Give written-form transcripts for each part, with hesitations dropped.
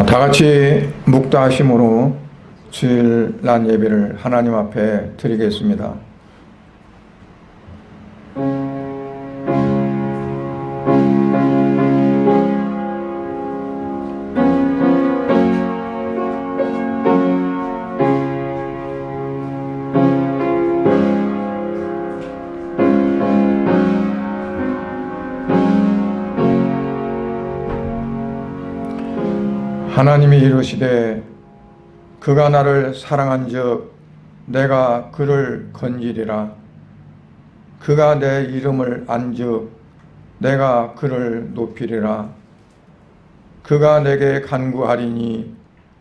다 같이 묵다심으로 주일날 예배를 하나님 앞에 드리겠습니다. 하나님이 이르시되 그가 나를 사랑한즉 내가 그를 건지리라. 그가 내 이름을 안즉 내가 그를 높이리라. 그가 내게 간구하리니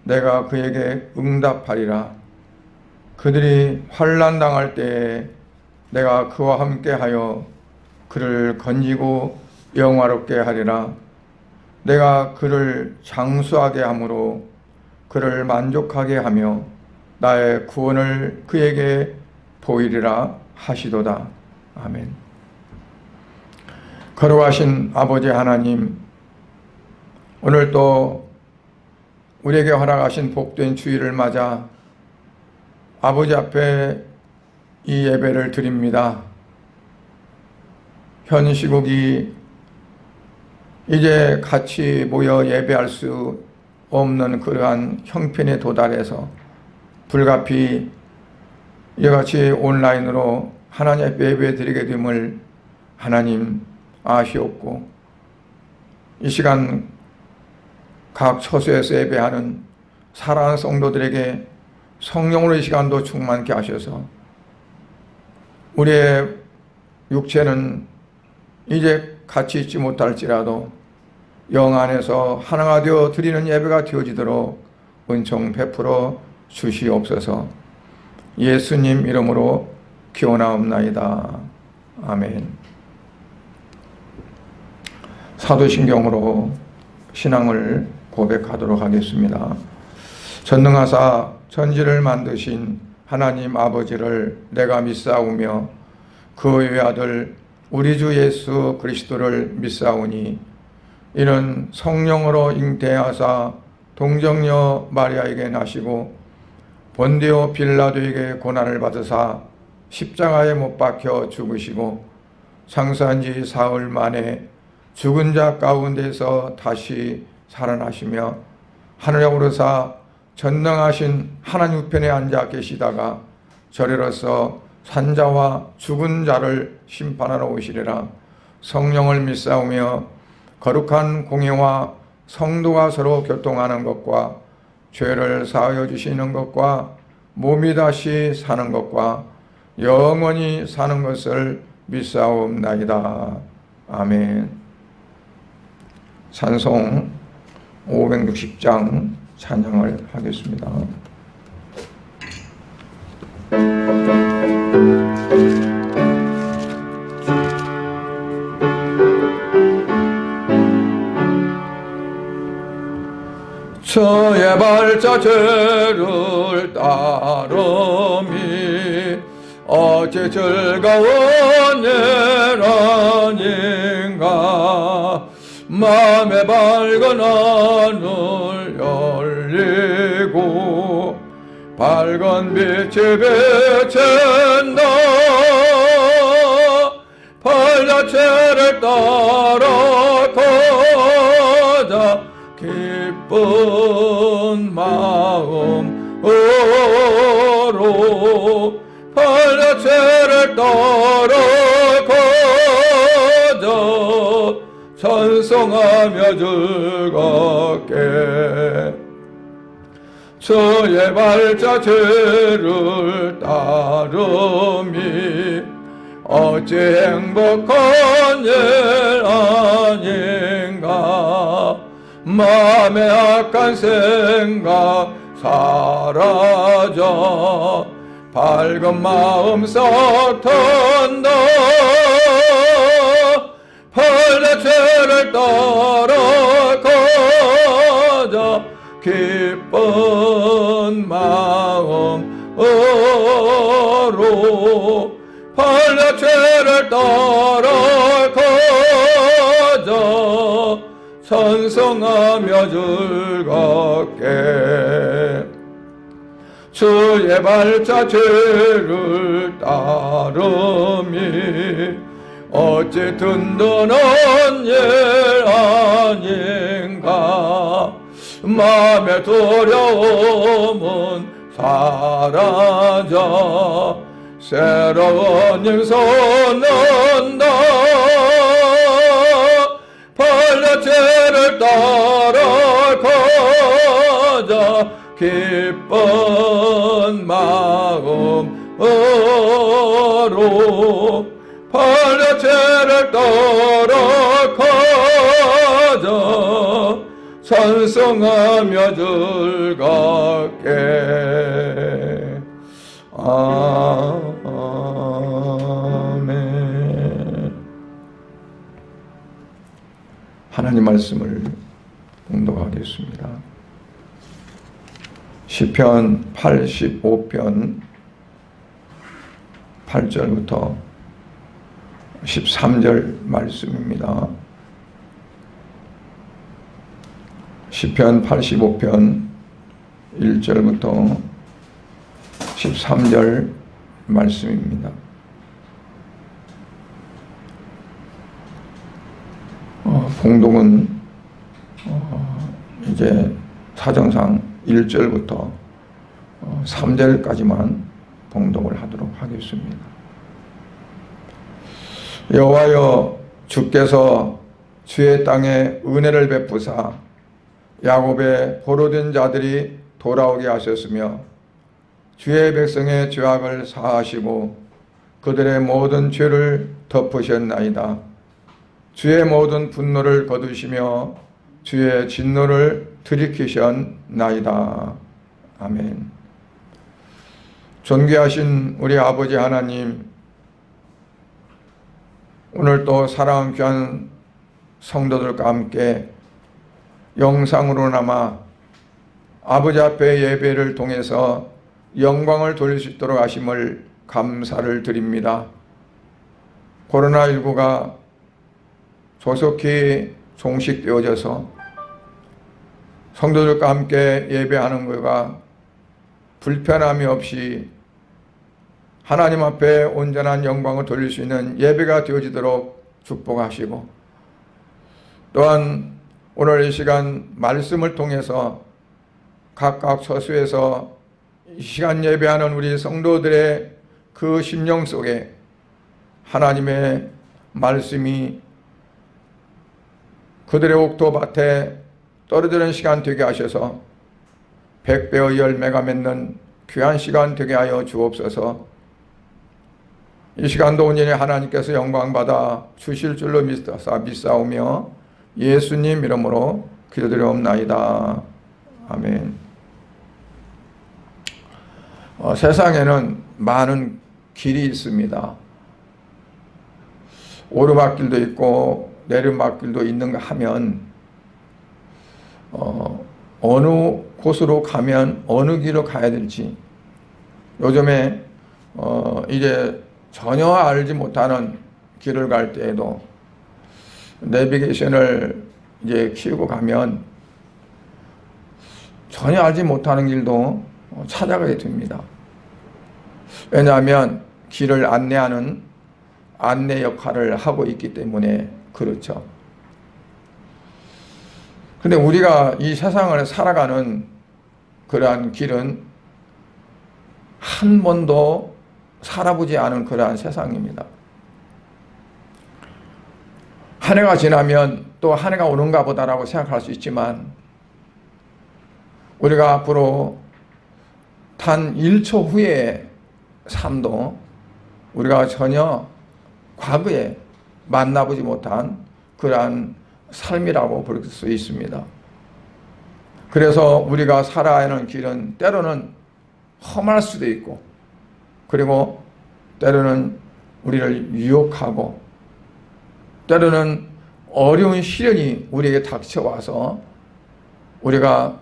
내가 그에게 응답하리라. 그들이 환난 당할 때에 내가 그와 함께하여 그를 건지고 영화롭게 하리라. 내가 그를 장수하게 함으로 그를 만족하게 하며 나의 구원을 그에게 보이리라 하시도다. 아멘. 거룩하신 아버지 하나님, 오늘 또 우리에게 허락하신 복된 주일을 맞아 아버지 앞에 이 예배를 드립니다. 현 시국이 이제 같이 모여 예배할 수 없는 그러한 형편에 도달해서 불가피 이같이 온라인으로 하나님 앞에 예배 드리게 됨을 하나님 아시옵고, 이 시간 각 처소에서 예배하는 사랑하는 성도들에게 성령으로 이 시간도 충만케 하셔서 우리의 육체는 이제 같이 있지 못할지라도 영 안에서 하나가 되어 드리는 예배가 되어지도록 은총 베풀어 주시옵소서. 예수님 이름으로 기원하옵나이다. 아멘. 사도신경으로 신앙을 고백하도록 하겠습니다. 전능하사 천지를 만드신 하나님 아버지를 내가 믿사오며 그 외아들 우리 주 예수 그리스도를 믿사오니 이는 성령으로 잉태하사 동정녀 마리아에게 나시고 본디오 빌라도에게 고난을 받으사 십자가에 못 박혀 죽으시고 장사한 지 사흘 만에 죽은 자 가운데서 다시 살아나시며 하늘에 오르사 전능하신 하나님 우편에 앉아 계시다가 저리로서 산자와 죽은 자를 심판하러 오시리라. 성령을 믿사오며 거룩한 공예와 성도가 서로 교통하는 것과 죄를 사하여 주시는 것과 몸이 다시 사는 것과 영원히 사는 것을 믿사옵나이다. 아멘. 찬송 560장 찬양을 하겠습니다. 저의 발자 죄를 따름이 어찌 즐거운 일 아닌가. 마음의 밝은 하늘 열리고 밝은 빛이 비친다. 발자취를 따라 가자 기쁜 마음으로. 발자취를 따라 가자 찬송하며 즐겁게. 저의 발자취를 따름이 어찌 행복한 일 아닌가. 마음의 악한 생각 사라져 밝은 마음 싹튼다. 발자취를 따라 가자 기쁜 마음으로. 발자취를 따라 가자 찬송하며 즐거워. 걷게 주의 발자취를 따름이 어찌 든든한 일 아닌가 마음의 두려움은 사라져 새로운 일서는 나 발자취를 따라 가자 기쁜 마음으로 발자취를 따라 가자 찬송하며 즐겁게 아멘. 하나님 말씀을 봉독하겠습니다. 시편 85편 8절부터 13절 말씀입니다. 시편 85편 1절부터 13절 말씀입니다. 봉독은 이제 사정상 1절부터 3절까지만 봉독을 하도록 하겠습니다. 여호와여 주께서 주의 땅에 은혜를 베푸사 야곱의 포로된 자들이 돌아오게 하셨으며 주의 백성의 죄악을 사하시고 그들의 모든 죄를 덮으셨나이다. 주의 모든 분노를 거두시며 주의 진노를 들이키셨나이다. 아멘. 존귀하신 우리 아버지 하나님, 오늘도 사랑하는 귀한 성도들과 함께 영상으로나마 아버지 앞에 예배를 통해서 영광을 돌릴 수 있도록 하심을 감사를 드립니다. 코로나19가 조속히 종식되어져서 성도들과 함께 예배하는 것과 불편함이 없이 하나님 앞에 온전한 영광을 돌릴 수 있는 예배가 되어지도록 축복하시고, 또한 오늘 이 시간 말씀을 통해서 각각 처소에서 이 시간 예배하는 우리 성도들의 그 심령 속에 하나님의 말씀이 그들의 옥토밭에 떨어지는 시간 되게 하셔서 100배의 열매가 맺는 귀한 시간 되게 하여 주옵소서. 이 시간도 온전히 하나님께서 영광받아 주실 줄로 믿사오며 예수님 이름으로 기도드리옵나이다. 아멘. 세상에는 많은 길이 있습니다. 오르막길도 있고 내리막길도 있는가 하면 어느 곳으로 가면 어느 길로 가야 될지 요즘에 이제 전혀 알지 못하는 길을 갈 때에도 내비게이션을 이제 키우고 가면 전혀 알지 못하는 길도 찾아가게 됩니다. 왜냐하면 길을 안내하는 안내 역할을 하고 있기 때문에 그렇죠. 근데 우리가 이 세상을 살아가는 그러한 길은 한 번도 살아보지 않은 그러한 세상입니다. 한 해가 지나면 또 한 해가 오는가 보다라고 생각할 수 있지만 우리가 앞으로 단 1초 후의 삶도 우리가 전혀 과거에 만나보지 못한 그러한 삶이라고 볼 수 있습니다. 그래서 우리가 살아야 하는 길은 때로는 험할 수도 있고, 그리고 때로는 우리를 유혹하고, 때로는 어려운 시련이 우리에게 닥쳐와서 우리가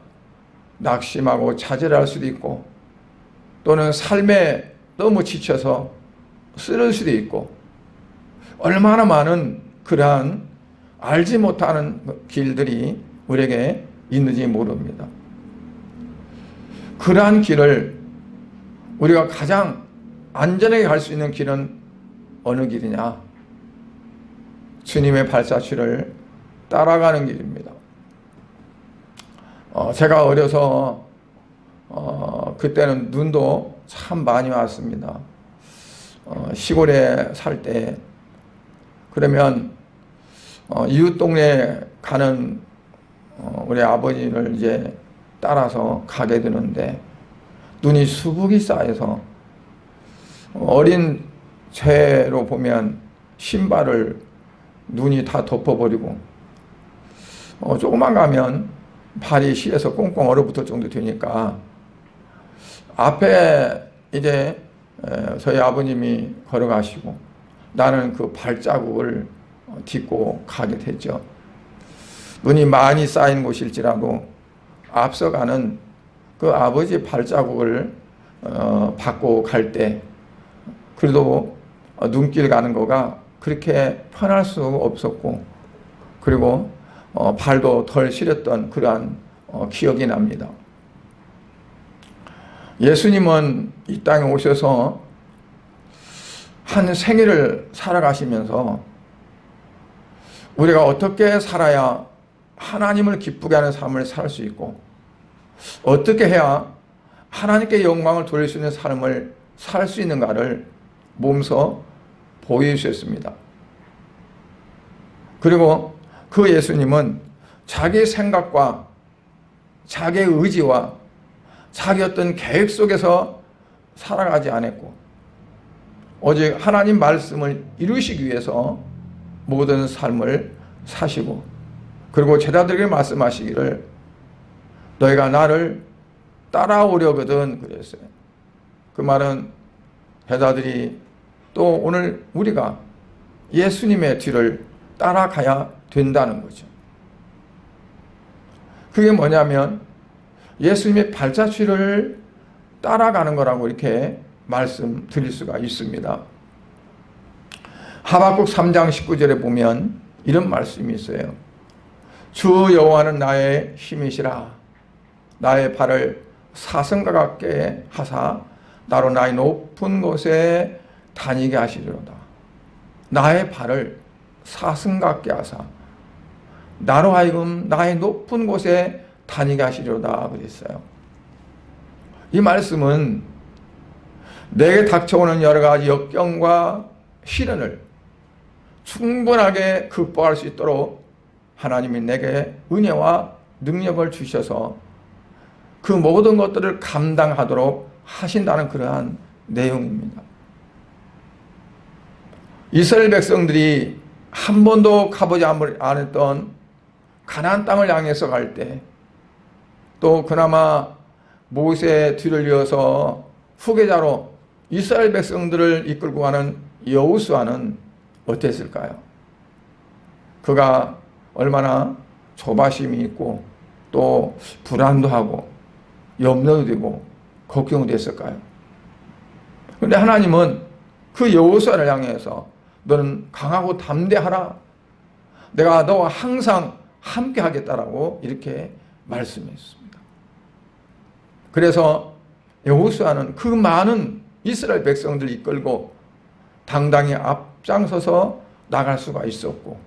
낙심하고 좌절할 수도 있고, 또는 삶에 너무 지쳐서 쓰러질 수도 있고, 얼마나 많은 그러한 알지 못하는 길들이 우리에게 있는지 모릅니다. 그러한 길을 우리가 가장 안전하게 갈 수 있는 길은 어느 길이냐? 주님의 발자취를 따라가는 길입니다. 제가 어려서 그때는 눈도 참 많이 왔습니다. 시골에 살 때 그러면 이웃 동네에 가는 우리 아버지를 이제 따라서 가게 되는데 눈이 수북이 쌓여서 어린 죄로 보면 신발을 눈이 다 덮어버리고 조금만 가면 발이 시려서 꽁꽁 얼어붙을 정도 되니까 앞에 이제 저희 아버님이 걸어가시고 나는 그 발자국을 딛고 가게 됐죠. 눈이 많이 쌓인 곳일지라도 앞서가는 그 아버지 발자국을 받고 갈 때 그래도 눈길 가는 거가 그렇게 편할 수 없었고 그리고 발도 덜 시렸던 그러한 기억이 납니다. 예수님은 이 땅에 오셔서 한 생애를 살아가시면서 우리가 어떻게 살아야 하나님을 기쁘게 하는 삶을 살 수 있고 어떻게 해야 하나님께 영광을 돌릴 수 있는 삶을 살 수 있는가를 몸소 보여주셨습니다. 그리고 그 예수님은 자기 생각과 자기의 의지와 자기 어떤 계획 속에서 살아가지 않았고 오직 하나님 말씀을 이루시기 위해서 모든 삶을 사시고 그리고 제자들에게 말씀하시기를 너희가 나를 따라오려거든 그랬어요. 그 말은 제자들이 또 오늘 우리가 예수님의 뒤를 따라가야 된다는 거죠. 그게 뭐냐면 예수님의 발자취를 따라가는 거라고 이렇게 말씀드릴 수가 있습니다. 하박국 3장 19절에 보면 이런 말씀이 있어요. 주 여호와는 나의 힘이시라. 나의 발을 사슴과 같게 하사 나로 나의 높은 곳에 다니게 하시리로다. 나의 발을 사슴 같게 하사 나로 하여금 나의 높은 곳에 다니게 하시리로다 그랬어요. 이 말씀은 내게 닥쳐오는 여러 가지 역경과 시련을 충분하게 극복할 수 있도록 하나님이 내게 은혜와 능력을 주셔서 그 모든 것들을 감당하도록 하신다는 그러한 내용입니다. 이스라엘 백성들이 한 번도 가보지 않았던 가나안 땅을 향해서 갈 때 또 그나마 모세의 뒤를 이어서 후계자로 이스라엘 백성들을 이끌고 가는 여호수아는 어땠을까요? 그가 얼마나 조바심이 있고 또 불안도 하고 염려도 되고 걱정도 됐을까요? 그런데 하나님은 그 여호수아를 향해서 너는 강하고 담대하라. 내가 너와 항상 함께 하겠다라고 이렇게 말씀했습니다. 그래서 여호수아는 그 많은 이스라엘 백성들을 이끌고 당당히 앞장서서 나갈 수가 있었고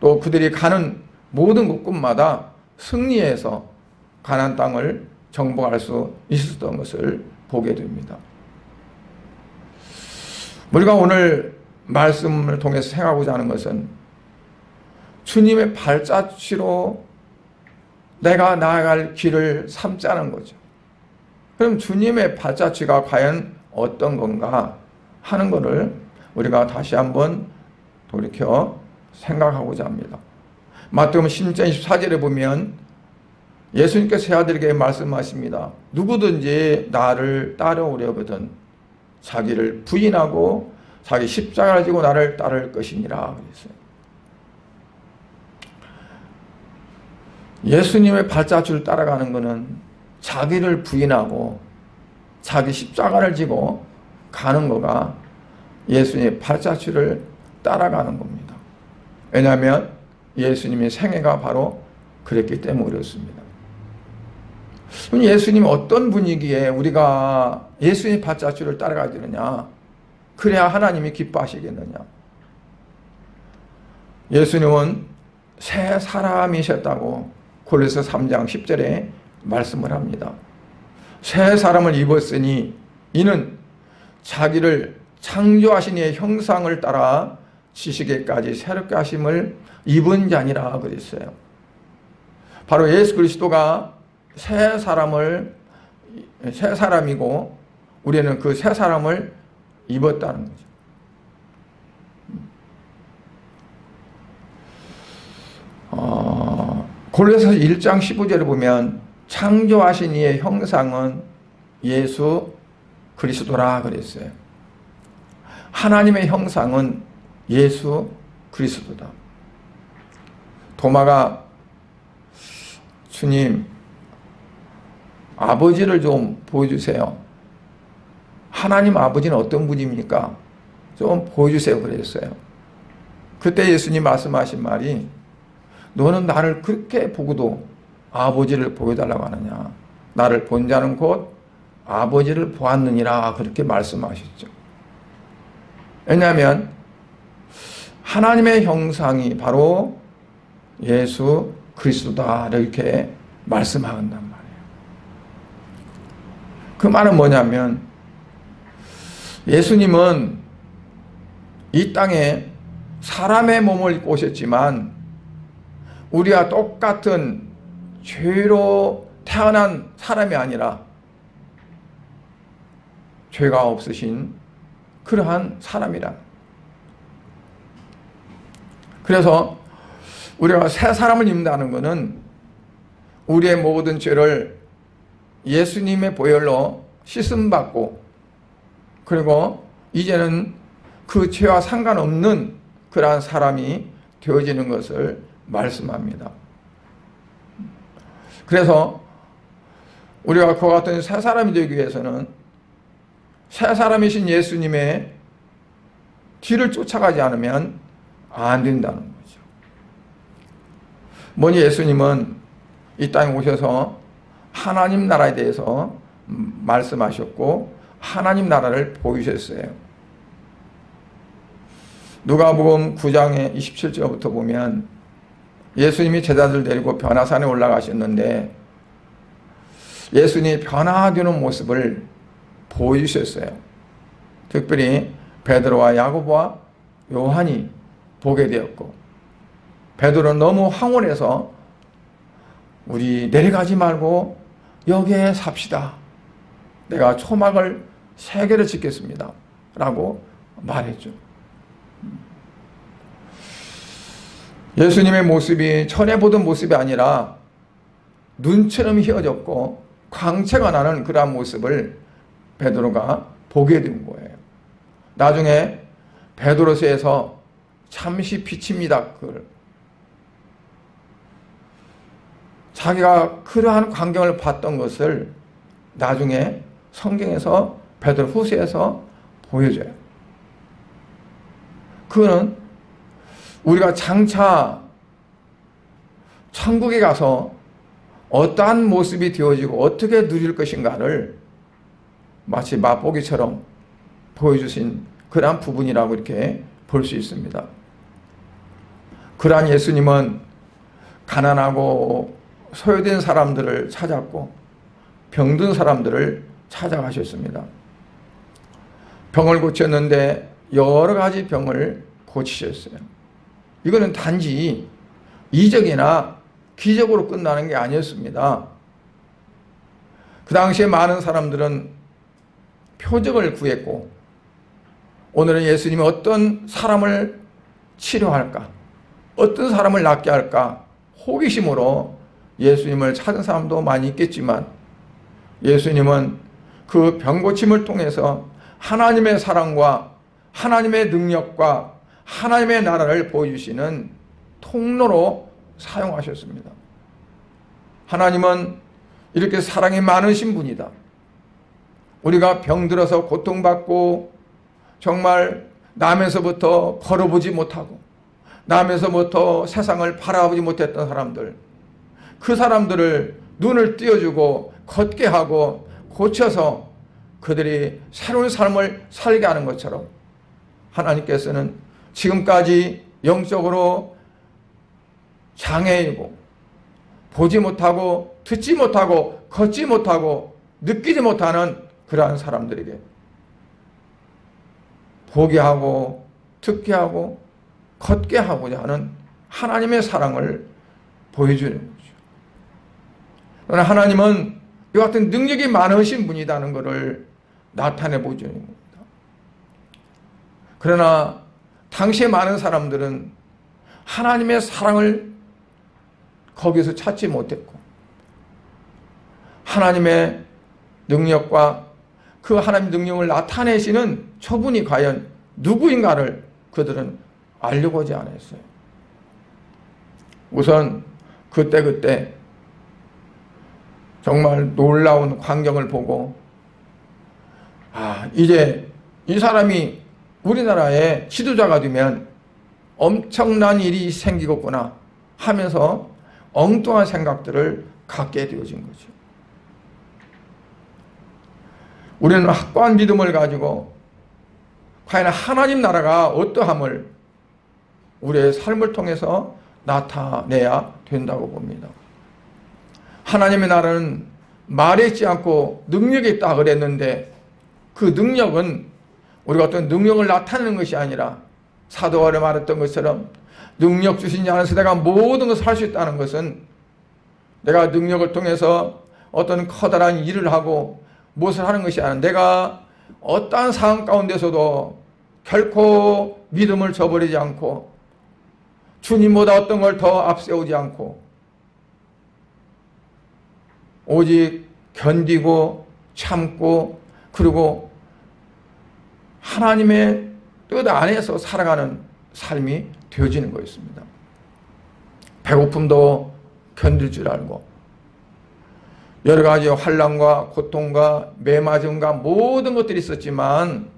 또 그들이 가는 모든 곳곳마다 승리해서 가나안 땅을 정복할 수 있었던 것을 보게 됩니다. 우리가 오늘 말씀을 통해서 생각하고자 하는 것은 주님의 발자취로 내가 나아갈 길을 삼자는 거죠. 그럼 주님의 발자취가 과연 어떤 건가 하는 것을 우리가 다시 한번 돌이켜 생각하고자 합니다. 마태복음 16장 24절에 보면 예수님께서 제자들에게 말씀하십니다. 누구든지 나를 따라오려거든 자기를 부인하고 자기 십자가를 지고 나를 따를 것이니라 그랬어요. 예수님의 발자취를 따라가는 것은 자기를 부인하고 자기 십자가를 지고 가는 거가 예수님의 발자취를 따라가는 겁니다. 왜냐하면 예수님의 생애가 바로 그랬기 때문에 그렇습니다. 그럼 예수님 어떤 분위기에 우리가 예수님 발자취를 따라가야 되느냐? 그래야 하나님이 기뻐하시겠느냐? 예수님은 새 사람이셨다고 골로새 3장 10절에 말씀을 합니다. 새 사람을 입었으니 이는 자기를 창조하신 이의 형상을 따라 지식에까지 새롭게 하심을 입은 자니라 그랬어요. 바로 예수 그리스도가 새 사람이고 우리는 그 새 사람을 입었다는 거죠. 골로새 1장 15절을 보면 창조하신 이의 형상은 예수 그리스도라 그랬어요. 하나님의 형상은 예수 그리스도다. 도마가 주님 아버지를 좀 보여주세요. 하나님 아버지는 어떤 분입니까? 좀 보여주세요 그랬어요. 그때 예수님 말씀하신 말이 너는 나를 그렇게 보고도 아버지를 보여달라고 하느냐. 나를 본 자는 곧 아버지를 보았느니라 그렇게 말씀하셨죠. 왜냐하면 하나님의 형상이 바로 예수 그리스도다 이렇게 말씀한단 말이에요. 그 말은 뭐냐면 예수님은 이 땅에 사람의 몸을 입고 오셨지만 우리와 똑같은 죄로 태어난 사람이 아니라 죄가 없으신 그러한 사람이라. 그래서 우리가 새 사람을 입는다는 것은 우리의 모든 죄를 예수님의 보혈로 씻음받고 그리고 이제는 그 죄와 상관없는 그러한 사람이 되어지는 것을 말씀합니다. 그래서 우리가 그와 같은 새 사람이 되기 위해서는 새 사람이신 예수님의 뒤를 쫓아가지 않으면 안 된다는 거죠. 뭐니 예수님은 이 땅에 오셔서 하나님 나라에 대해서 말씀하셨고 하나님 나라를 보이셨어요. 누가복음 9장의 27절부터 보면 예수님이 제자들 데리고 변화산에 올라가셨는데 예수님이 변화되는 모습을 보여주셨어요. 특별히 베드로와 야고보와 요한이 보게 되었고 베드로는 너무 황홀해서 우리 내려가지 말고 여기에 삽시다. 내가 초막을 3개를 짓겠습니다. 라고 말했죠. 예수님의 모습이 전에 보던 모습이 아니라 눈처럼 휘어졌고 광채가 나는 그러한 모습을 베드로가 보게 된 거예요. 나중에 베드로서에서 잠시 비칩니다. 자기가 그러한 광경을 봤던 것을 나중에 성경에서 베드로 후서에서 보여줘요. 그거는 우리가 장차 천국에 가서 어떠한 모습이 되어지고 어떻게 누릴 것인가를 마치 맛보기처럼 보여주신 그러한 부분이라고 이렇게 볼 수 있습니다. 그러한 예수님은 가난하고 소외된 사람들을 찾았고 병든 사람들을 찾아가셨습니다. 병을 고쳤는데 여러 가지 병을 고치셨어요. 이거는 단지 이적이나 기적으로 끝나는 게 아니었습니다. 그 당시에 많은 사람들은 표적을 구했고 오늘은 예수님이 어떤 사람을 치료할까? 어떤 사람을 낫게 할까? 호기심으로 예수님을 찾은 사람도 많이 있겠지만 예수님은 그 병고침을 통해서 하나님의 사랑과 하나님의 능력과 하나님의 나라를 보여주시는 통로로 사용하셨습니다. 하나님은 이렇게 사랑이 많으신 분이다. 우리가 병들어서 고통받고 정말 남에서부터 걸어보지 못하고 남에서부터 세상을 바라보지 못했던 사람들, 그 사람들을 눈을 띄워주고 걷게 하고 고쳐서 그들이 새로운 삶을 살게 하는 것처럼 하나님께서는 지금까지 영적으로 장애이고 보지 못하고 듣지 못하고 걷지 못하고 느끼지 못하는 그러한 사람들에게 보게 하고 듣게 하고 걷게 하고자 하는 하나님의 사랑을 보여주는 거죠. 그러나 하나님은 이 같은 능력이 많으신 분이라는 것을 나타내 보여주는 겁니다. 그러나 당시에 많은 사람들은 하나님의 사랑을 거기서 찾지 못했고 하나님의 능력과 그 하나님의 능력을 나타내시는 저분이 과연 누구인가를 그들은 알려고 하지 않았어요. 우선 그때 정말 놀라운 광경을 보고 이제 이 사람이 우리나라의 지도자가 되면 엄청난 일이 생기겠구나 하면서 엉뚱한 생각들을 갖게 되어진 거죠. 우리는 확고한 믿음을 가지고 과연 하나님 나라가 어떠함을 우리의 삶을 통해서 나타내야 된다고 봅니다. 하나님의 나라는 말에 있지 않고 능력이 있다 그랬는데 그 능력은 우리가 어떤 능력을 나타내는 것이 아니라 사도 바울이 말했던 것처럼 능력 주신 자 안에서 내가 모든 것을 할 수 있다는 것은 내가 능력을 통해서 어떤 커다란 일을 하고 무엇을 하는 것이 아니라 내가 어떠한 상황 가운데서도 결코 믿음을 저버리지 않고 주님보다 어떤 걸 더 앞세우지 않고 오직 견디고 참고 그리고 하나님의 뜻 안에서 살아가는 삶이 되어지는 거였습니다. 배고픔도 견딜 줄 알고 여러 가지 환난과 고통과 매맞음과 모든 것들이 있었지만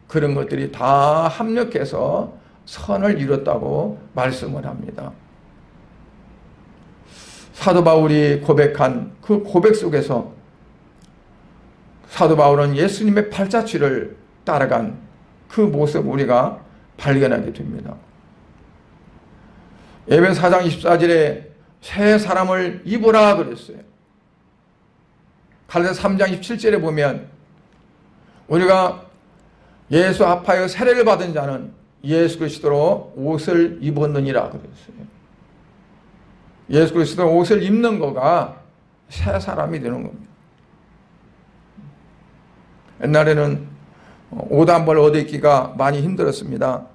그런 것들이 다 합력해서 선을 이뤘다고 말씀을 합니다. 사도 바울이 고백한 그 고백 속에서 사도 바울은 예수님의 발자취를 따라간 그 모습 우리가 발견하게 됩니다. 에베소 4장 24절에 새 사람을 입으라 그랬어요. 갈라디아서 3장 27절에 보면 우리가 예수 아파하여 세례를 받은 자는 예수 그리스도로 옷을 입었느니라 그랬어요. 예수 그리스도 옷을 입는 거가 새 사람이 되는 겁니다. 옛날에는 옷 한 벌 얻어 입기가 많이 힘들었습니다.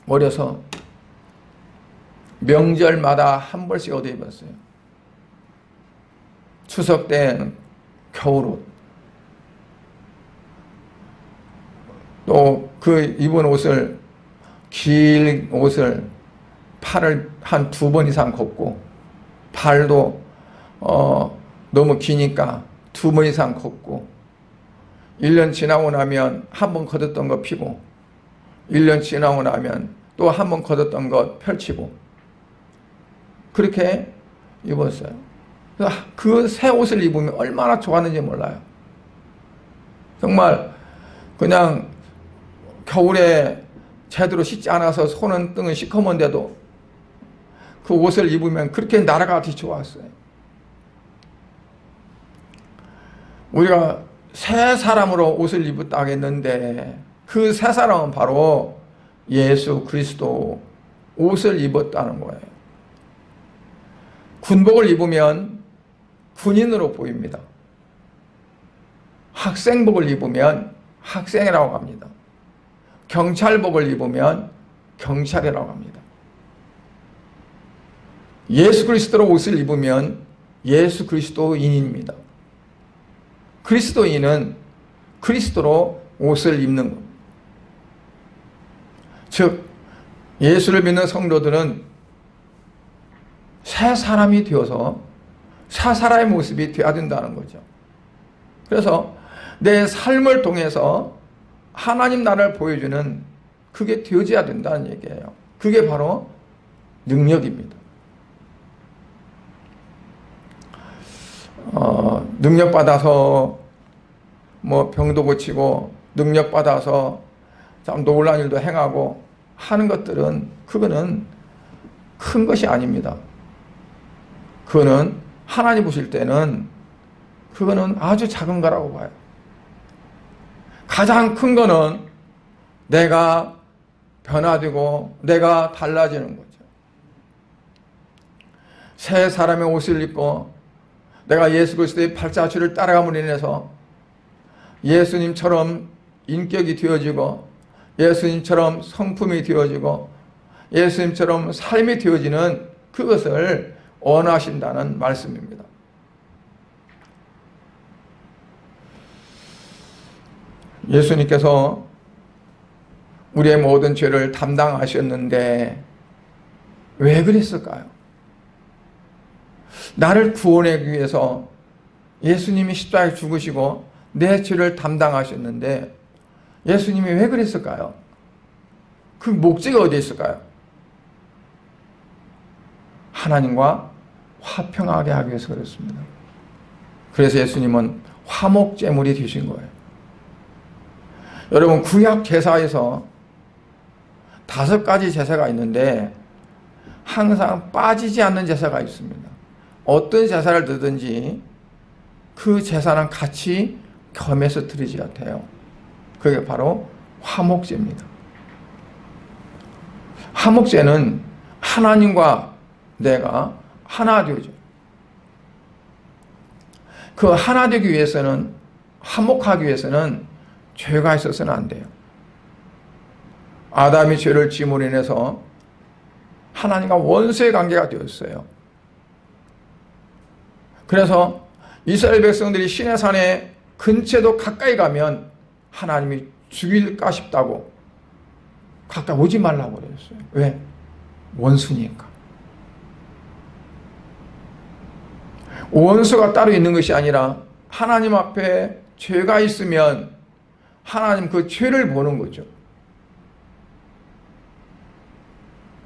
어려서 명절마다 한 벌씩 얻어 입었어요. 추석 때는 겨울옷, 또 그 입은 옷을 긴 옷을 팔을 한 2번 이상 걷고 발도 너무 기니까 2번 이상 걷고 1년 지나고 나면 한 번 걷었던 거 피고 1년 지나고 나면 또 한 번 걷었던 거 펼치고 그렇게 입었어요. 그 새 옷을 입으면 얼마나 좋았는지 몰라요. 정말 그냥 겨울에 제대로 씻지 않아서 손은 등은 시커먼데도 그 옷을 입으면 그렇게 날아가듯이 좋았어요. 우리가 새 사람으로 옷을 입었다 하겠는데 그 새 사람은 바로 예수 그리스도 옷을 입었다는 거예요. 군복을 입으면 군인으로 보입니다. 학생복을 입으면 학생이라고 합니다. 경찰복을 입으면 경찰이라고 합니다. 예수 그리스도로 옷을 입으면 예수 그리스도인입니다. 그리스도인은 그리스도로 옷을 입는 겁니다. 즉 예수를 믿는 성도들은 새 사람이 되어서 새 사람의 모습이 되어야 된다는 거죠. 그래서 내 삶을 통해서 하나님 나라를 보여주는 그게 되어져야 된다는 얘기예요. 그게 바로 능력입니다. 능력받아서 뭐 병도 고치고 능력받아서 참 놀라운 일도 행하고 하는 것들은 그거는 큰 것이 아닙니다. 그거는 하나님 보실 때는 그거는 아주 작은 거라고 봐요. 가장 큰 거는 내가 변화되고 내가 달라지는 거죠. 새 사람의 옷을 입고 내가 예수 그리스도의 발자취를 따라감으로 인해서 예수님처럼 인격이 되어지고 예수님처럼 성품이 되어지고 예수님처럼 삶이 되어지는 그것을 원하신다는 말씀입니다. 예수님께서 우리의 모든 죄를 담당하셨는데 왜 그랬을까요? 나를 구원하기 위해서 예수님이 십자가에 죽으시고 내 죄를 담당하셨는데 예수님이 왜 그랬을까요? 그 목적이 어디에 있을까요? 하나님과 화평하게 하기 위해서 그랬습니다. 그래서 예수님은 화목제물이 되신 거예요. 여러분, 구약 제사에서 5가지 제사가 있는데 항상 빠지지 않는 제사가 있습니다. 어떤 제사를 드든지 그 제사는 같이 겸해서 드리지 않아요. 그게 바로 화목제입니다. 화목제는 하나님과 내가 하나 되죠. 그 하나 되기 위해서는, 화목하기 위해서는 죄가 있어서는 안 돼요. 아담이 죄를 지음으로 인해서 하나님과 원수의 관계가 되었어요. 그래서 이스라엘 백성들이 시내산에 근처에도 가까이 가면 하나님이 죽일까 싶다고 가까이 오지 말라고 그랬어요. 왜? 원수니까. 원수가 따로 있는 것이 아니라 하나님 앞에 죄가 있으면 하나님 그 죄를 보는 거죠.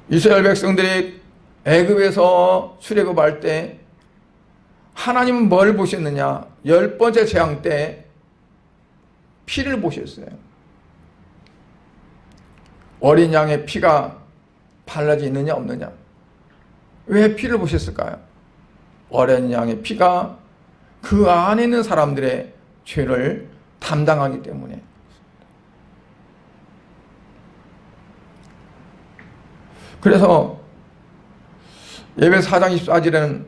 이스라엘 백성들이 애굽에서 출애굽할 때 하나님은 뭘 보셨느냐? 10번째 재앙 때 피를 보셨어요. 어린 양의 피가 발라져 있느냐 없느냐? 왜 피를 보셨을까요? 어린 양의 피가 그 안에 있는 사람들의 죄를 담당하기 때문에. 그래서 예배소 4장 24절에는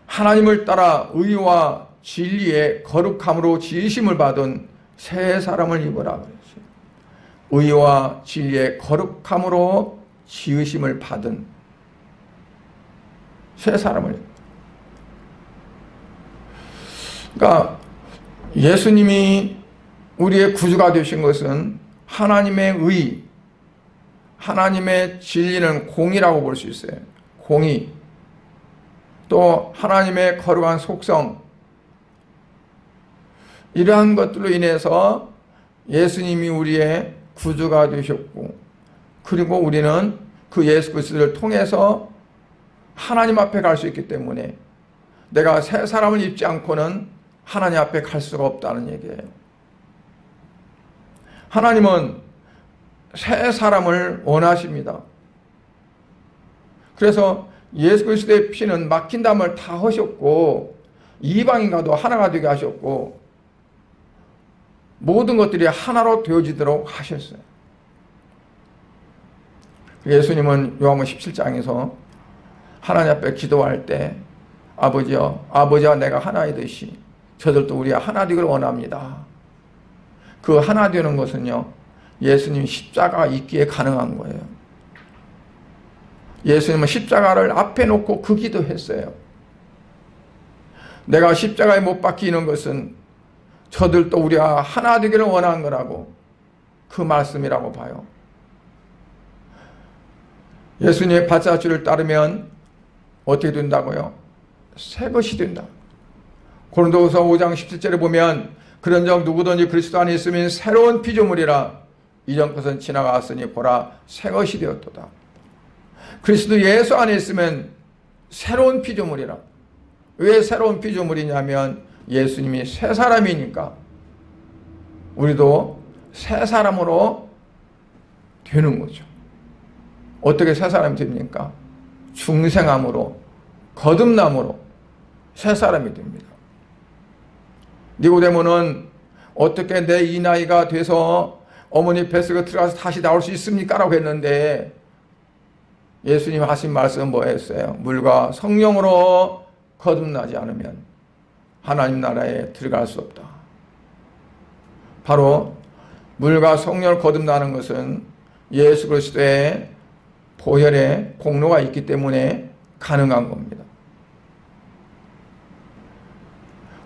하나님을 따라 의와 진리의 거룩함으로 지으심을 받은 새 사람을 입으라 그랬어요. 의와 진리의 거룩함으로 지으심을 받은 새 사람을. 그러니까 예수님이 우리의 구주가 되신 것은 하나님의 의, 하나님의 진리는 공의라고 볼 수 있어요. 공의. 또 하나님의 거룩한 속성, 이러한 것들로 인해서 예수님이 우리의 구주가 되셨고, 그리고 우리는 그 예수 그리스도를 통해서 하나님 앞에 갈 수 있기 때문에 내가 새 사람을 입지 않고는 하나님 앞에 갈 수가 없다는 얘기예요. 하나님은 새 사람을 원하십니다. 그래서 예수 그리스도의 피는 막힌 담을 다 하셨고 이방인과도 하나가 되게 하셨고 모든 것들이 하나로 되어지도록 하셨어요. 예수님은 요한복음 17장에서 하나님 앞에 기도할 때 아버지여, 아버지와 내가 하나이듯이 저들도 우리가 하나 되기를 원합니다. 그 하나 되는 것은요, 예수님 십자가가 있기에 가능한 거예요. 예수님은 십자가를 앞에 놓고 그 기도했어요. 내가 십자가에 못 박히는 것은 저들도 우리가 하나 되기를 원하는 거라고, 그 말씀이라고 봐요. 예수님의 발자취를 따르면 어떻게 된다고요? 새 것이 된다. 고린도후서 5장 17절에 보면 그런즉 누구든지 그리스도 안에 있으면 새로운 피조물이라 이전 것은 지나갔으니 보라 새 것이 되었도다. 그리스도 예수 안에 있으면 새로운 피조물이라. 왜 새로운 피조물이냐면 예수님이 새 사람이니까 우리도 새 사람으로 되는 거죠. 어떻게 새 사람이 됩니까? 중생함으로, 거듭남으로 새 사람이 됩니다. 니고데모는 어떻게 내 이 나이가 돼서 어머니 뱃속에 들어가서 다시 나올 수 있습니까? 라고 했는데 예수님 하신 말씀은 뭐였어요? 물과 성령으로 거듭나지 않으면 하나님 나라에 들어갈 수 없다. 바로 물과 성령을 거듭나는 것은 예수 그리스도의 보혈의 공로가 있기 때문에 가능한 겁니다.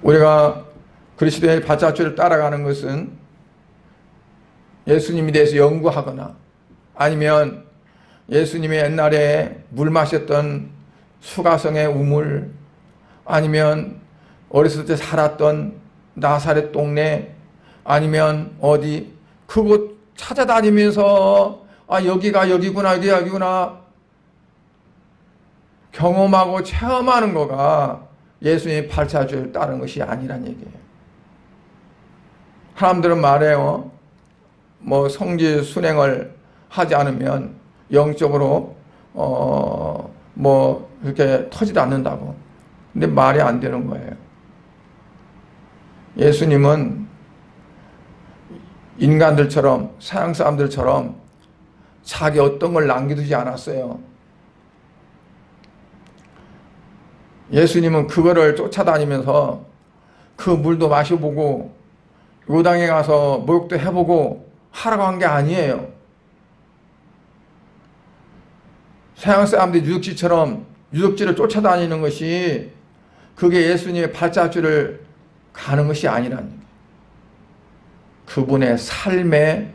우리가 그리스도의 발자취를 따라가는 것은 예수님에 대해서 연구하거나 아니면 예수님이 옛날에 물 마셨던 수가성의 우물 아니면 어렸을 때 살았던 나사렛 동네 아니면 어디 그곳 찾아다니면서 아 여기가 여기구나 여기가 여기구나 경험하고 체험하는 거가 예수님의 발자취를 따르는 것이 아니란 얘기예요. 사람들은 말해요. 뭐 성지 순행을 하지 않으면 영적으로 뭐 이렇게 터지도 않는다고. 근데 말이 안 되는 거예요. 예수님은 인간들처럼 서양 사람들처럼 자기 어떤 걸 남겨두지 않았어요. 예수님은 그거를 쫓아다니면서 그 물도 마셔보고 요당에 가서 목욕도 해보고 하라고 한 게 아니에요. 서양 사람들이 유적지를 쫓아다니는 것이 그게 예수님의 발자취를 가는 것이 아니라는 얘기예요. 그분의 삶의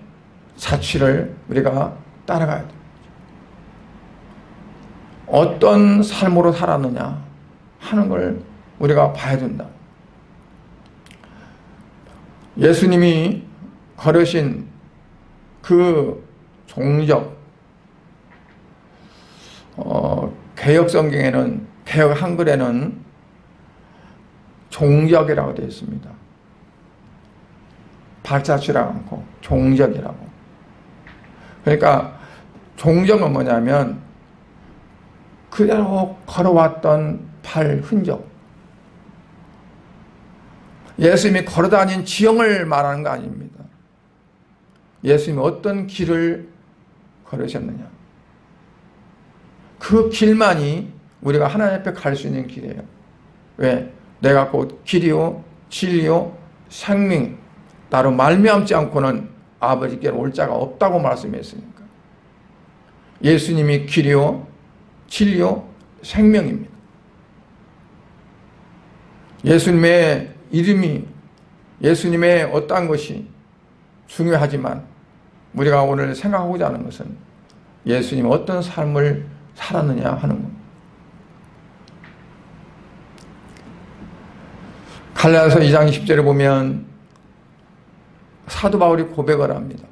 자취를 우리가 따라가야 돼요. 어떤 삶으로 살았느냐 하는 걸 우리가 봐야 된다. 예수님이 걸으신 그 종적 개역 성경에는 개역 한글에는 종적이라고 되어 있습니다. 발자취라고 않고 종적이라고. 그러니까 종적은 뭐냐면 그대로 걸어왔던 발 흔적. 예수님이 걸어다닌 지형을 말하는 거 아닙니다. 예수님이 어떤 길을 걸으셨느냐. 그 길만이 우리가 하나님 앞에 갈 수 있는 길이에요. 왜? 내가 곧 길이요 진리요 생명 나로 말미암지 않고는 아버지께로 올 자가 없다고 말씀했으니까. 예수님이 길이요 진리요 생명입니다. 예수님의 이름이 예수님의 어떠한 것이 중요하지만 우리가 오늘 생각하고자 하는 것은 예수님이 어떤 삶을 살았느냐 하는 겁니다. 갈라디아서 2장 20절에 보면 사도 바울이 고백을 합니다.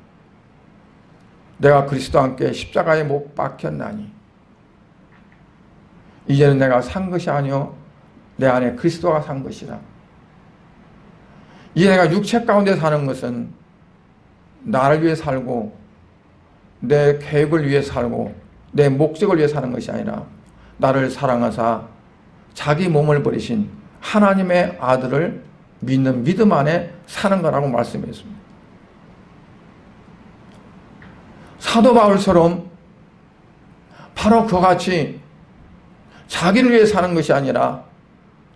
내가 그리스도와 함께 십자가에 못 박혔나니 이제는 내가 산 것이 아니요 내 안에 그리스도가 산 것이라. 이제 내가 육체 가운데 사는 것은 나를 위해 살고 내 계획을 위해 살고 내 목적을 위해 사는 것이 아니라 나를 사랑하사 자기 몸을 버리신 하나님의 아들을 믿는 믿음 안에 사는 거라고 말씀했습니다. 사도 바울처럼 바로 그같이 자기를 위해 사는 것이 아니라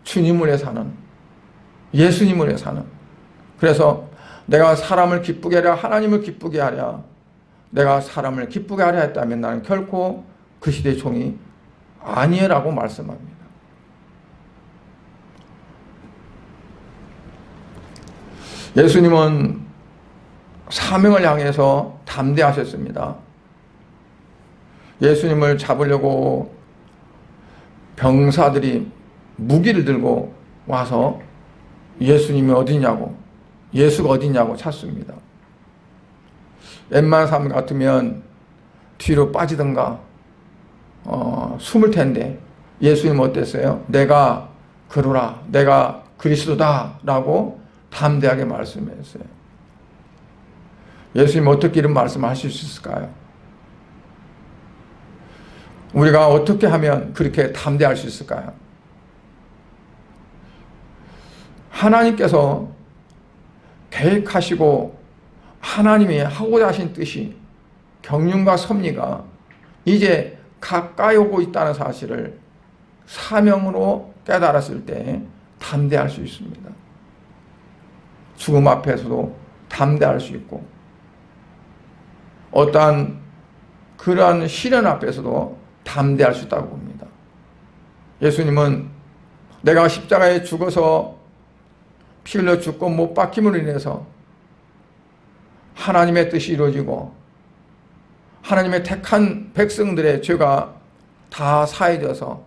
주님을 위해 사는, 예수님을 위해 사는. 그래서 내가 사람을 기쁘게 하랴 하나님을 기쁘게 하랴 내가 사람을 기쁘게 하려 했다면 나는 결코 그 시대의 종이 아니라고 말씀합니다. 예수님은 사명을 향해서 담대하셨습니다. 예수님을 잡으려고 병사들이 무기를 들고 와서 예수님이 어디냐고, 예수가 어디냐고 찾습니다. 웬만한 사람 같으면 뒤로 빠지든가 숨을 텐데 예수님은 어땠어요? 내가 그러라 내가 그리스도다 라고 담대하게 말씀했어요. 예수님 어떻게 이런 말씀하실 수 있을까요? 우리가 어떻게 하면 그렇게 담대할 수 있을까요? 하나님께서 계획하시고 하나님이 하고자 하신 뜻이 경륜과 섭리가 이제 가까이 오고 있다는 사실을 사명으로 깨달았을 때 담대할 수 있습니다. 죽음 앞에서도 담대할 수 있고 어떠한 그러한 시련 앞에서도 담대할 수 있다고 봅니다. 예수님은 내가 십자가에 죽어서 피 흘려 죽고 못 박힘으로 인해서 하나님의 뜻이 이루어지고 하나님의 택한 백성들의 죄가 다 사해져서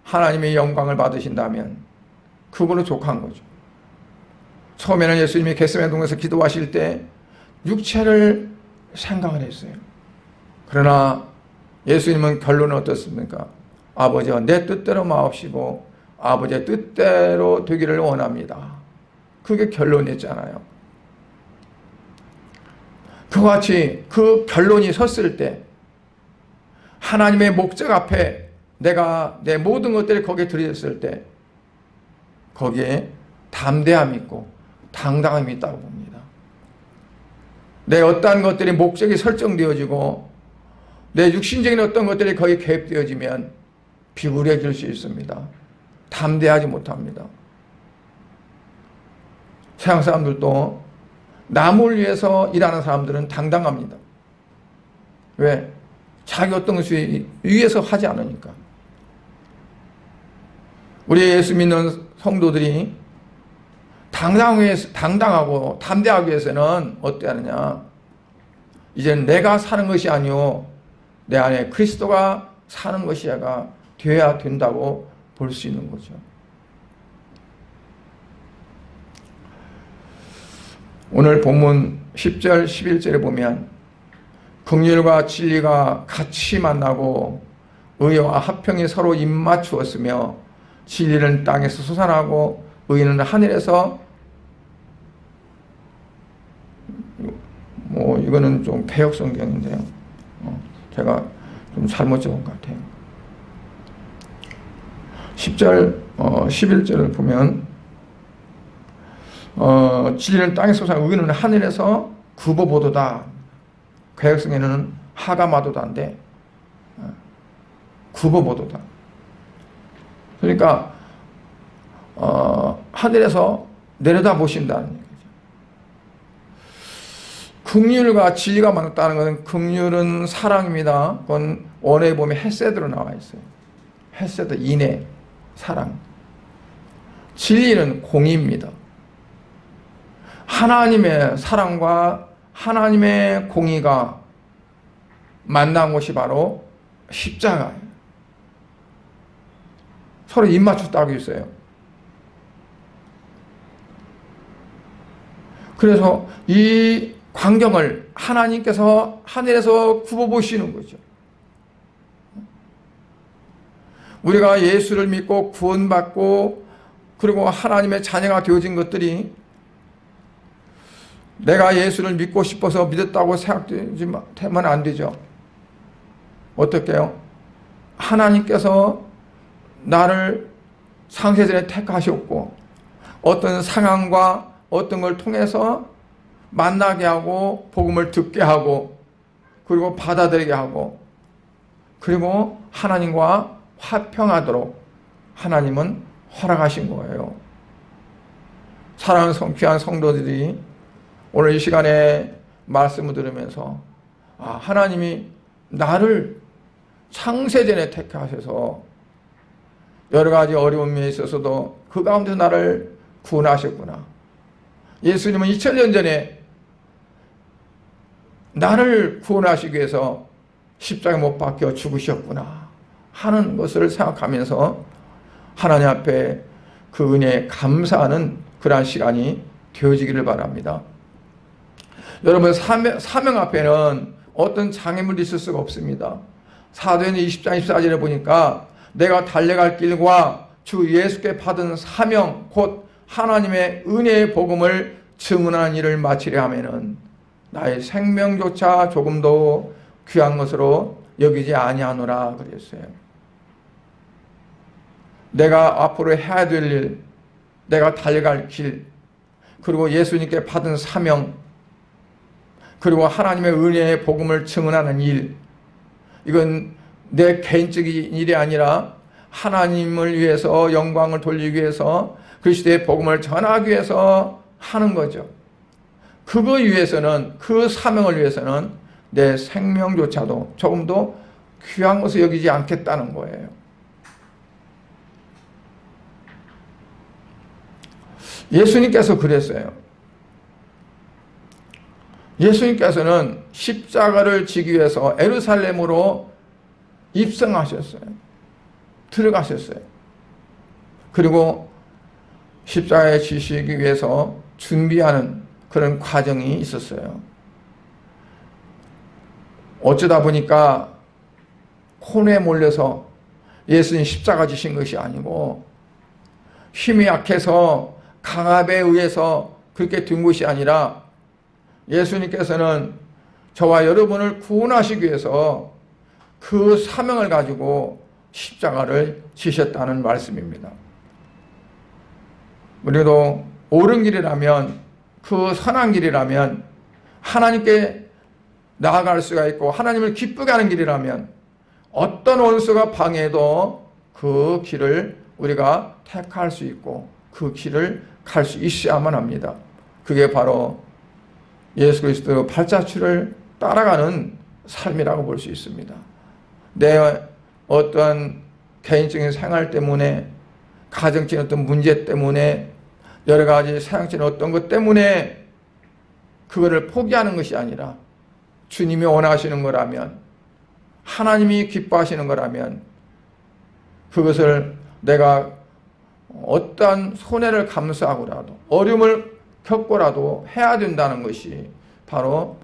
하나님의 영광을 받으신다면 그걸로 족한 거죠. 처음에는 예수님이 겟세마네 동에서 기도하실 때 육체를 생각을 했어요. 그러나 예수님은 결론은 어떻습니까? 아버지가 내 뜻대로 마옵시고 아버지의 뜻대로 되기를 원합니다. 그게 결론이었잖아요. 그와 같이 그 결론이 섰을 때 하나님의 목적 앞에 내가 내 모든 것들이 거기에 들여졌을 때 거기에 담대함이 있고 당당함이 있다고 봅니다. 내 어떠한 것들이 목적이 설정되어지고 내 육신적인 어떤 것들이 거기에 개입되어지면 비굴해질 수 있습니다. 담대하지 못합니다. 세상 사람들도 남을 위해서 일하는 사람들은 당당합니다. 왜? 자기 어떤 것이 위해서 하지 않으니까. 우리 예수 믿는 성도들이 당당하고 담대하기 위해서는 어떻게 하느냐? 이제는 내가 사는 것이 아니요 내 안에 그리스도가 사는 것이야가 되어야 된다고 볼 수 있는 거죠. 오늘 본문 10절 11절에 보면 긍휼과 진리가 같이 만나고 의와 합평이 서로 입맞추었으며 진리는 땅에서 솟아나고 의는 하늘에서 이거는 좀 개역 성경인데요. 제가 좀 잘못 적은 것 같아요. 10절 11절을 보면 진리는 땅에서 솟아나고 의는 하늘에서 구보보도다. 개역성에는 하가마도다인데 구보보도다. 그러니까 하늘에서 내려다보신다는 얘기죠. 긍휼과 진리가 만났다는 것은 긍휼은 사랑입니다. 그건 원어에 보면 헤세드로 나와 있어요. 헤세드, 인애, 사랑. 진리는 공의입니다. 하나님의 사랑과 하나님의 공의가 만난 곳이 바로 십자가예요. 서로 입맞췄다고 했어요. 그래서 이 광경을 하나님께서 하늘에서 굽어보시는 거죠. 우리가 예수를 믿고 구원받고 그리고 하나님의 자녀가 되어진 것들이 내가 예수를 믿고 싶어서 믿었다고 생각되면 안 되죠. 어떻게 해요? 하나님께서 나를 창세전에 택하셨고 어떤 상황과 어떤 걸 통해서 만나게 하고 복음을 듣게 하고 그리고 받아들이게 하고 그리고 하나님과 화평하도록 하나님은 허락하신 거예요. 사랑하는 귀한 성도들이 오늘 이 시간에 말씀을 들으면서 하나님이 나를 창세전에 택하셔서 여러 가지 어려움에 있어서도 그 가운데 나를 구원하셨구나. 예수님은 2000년 전에 나를 구원하시기 위해서 십자가에 못 박혀 죽으셨구나 하는 것을 생각하면서 하나님 앞에 그 은혜에 감사하는 그러한 시간이 되어지기를 바랍니다. 여러분 사명 앞에는 어떤 장애물이 있을 수가 없습니다. 사도행전 20장 24절에 보니까 내가 달려갈 길과 주 예수께 받은 사명 곧 하나님의 은혜의 복음을 증언하는 일을 마치려 하면은 나의 생명조차 조금도 귀한 것으로 여기지 아니하노라 그랬어요. 내가 앞으로 해야 될 일, 내가 달려갈 길, 그리고 예수님께 받은 사명, 그리고 하나님의 은혜의 복음을 증언하는 일, 이건 내 개인적인 일이 아니라 하나님을 위해서 영광을 돌리기 위해서 그리스도의 복음을 전하기 위해서 하는 거죠. 그거 위해서는, 그 사명을 위해서는 내 생명조차도 조금도 귀한 것을 여기지 않겠다는 거예요. 예수님께서 그랬어요. 예수님께서는 십자가를 지기 위해서 예루살렘으로 입성하셨어요. 들어가셨어요. 그리고 십자가에 지시기 위해서 준비하는 그런 과정이 있었어요. 어쩌다 보니까 혼에 몰려서 예수님 십자가 지신 것이 아니고 힘이 약해서 강압에 의해서 그렇게 된 것이 아니라 예수님께서는 저와 여러분을 구원하시기 위해서 그 사명을 가지고 십자가를 지셨다는 말씀입니다. 우리도 옳은 길이라면, 그 선한 길이라면, 하나님께 나아갈 수가 있고 하나님을 기쁘게 하는 길이라면 어떤 원수가 방해해도 그 길을 우리가 택할 수 있고 그 길을 갈 수 있어야만 합니다. 그게 바로 예수 그리스도 발자취를 따라가는 삶이라고 볼 수 있습니다. 내 어떤 개인적인 생활 때문에, 가정적인 어떤 문제 때문에, 여러 가지 사양적인 어떤 것 때문에 그거를 포기하는 것이 아니라 주님이 원하시는 거라면, 하나님이 기뻐하시는 거라면 그것을 내가 어떠한 손해를 감수하고라도 어려움을 겪고라도 해야 된다는 것이 바로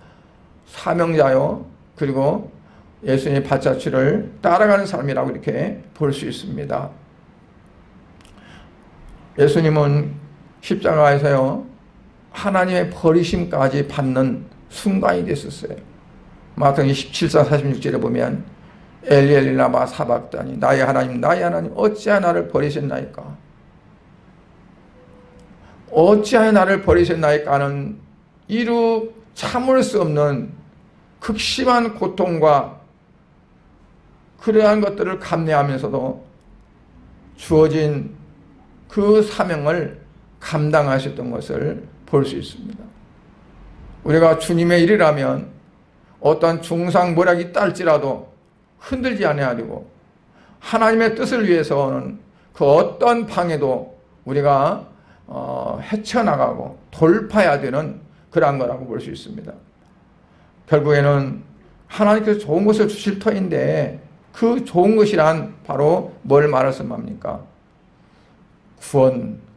사명자요, 그리고 예수님의 발자취를 따라가는 삶이라고 이렇게 볼 수 있습니다. 예수님은 십자가에서요 하나님의 버리심까지 받는 순간이 됐었어요. 마태복음 17장 46절에 보면 엘리 엘리 라마 사박다니 나의 하나님 어찌하여 나를 버리셨나이까. 어찌하여 나를 버리셨나이까 하는 이루 참을 수 없는 극심한 고통과 그러한 것들을 감내하면서도 주어진 그 사명을 감당하셨던 것을 볼 수 있습니다. 우리가 주님의 일이라면 어떠한 중상모략이 있다 할지라도 흔들지 않아야 되고 하나님의 뜻을 위해서는 그 어떤 방해도 우리가 헤쳐나가고 돌파해야 되는 그러한 거라고 볼 수 있습니다. 결국에는 하나님께서 좋은 것을 주실 터인데 그 좋은 것이란 바로 뭘 말해서 맙니까?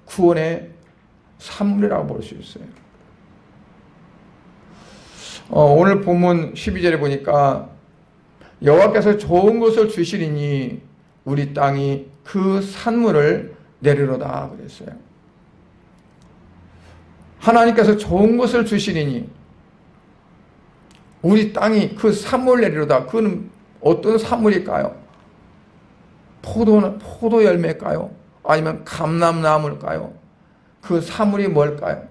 구원의 산물이라고 볼 수 있어요. 오늘 본문 12절에 보니까 여호와께서 좋은 것을 주시리니 우리 땅이 그 산물을 내리로다 그랬어요. 하나님께서 좋은 것을 주시리니 우리 땅이 그 산물 내리로다. 그건 어떤 산물일까요? 포도 열매일까요? 아니면 감람나무일까요? 그 산물이 뭘까요?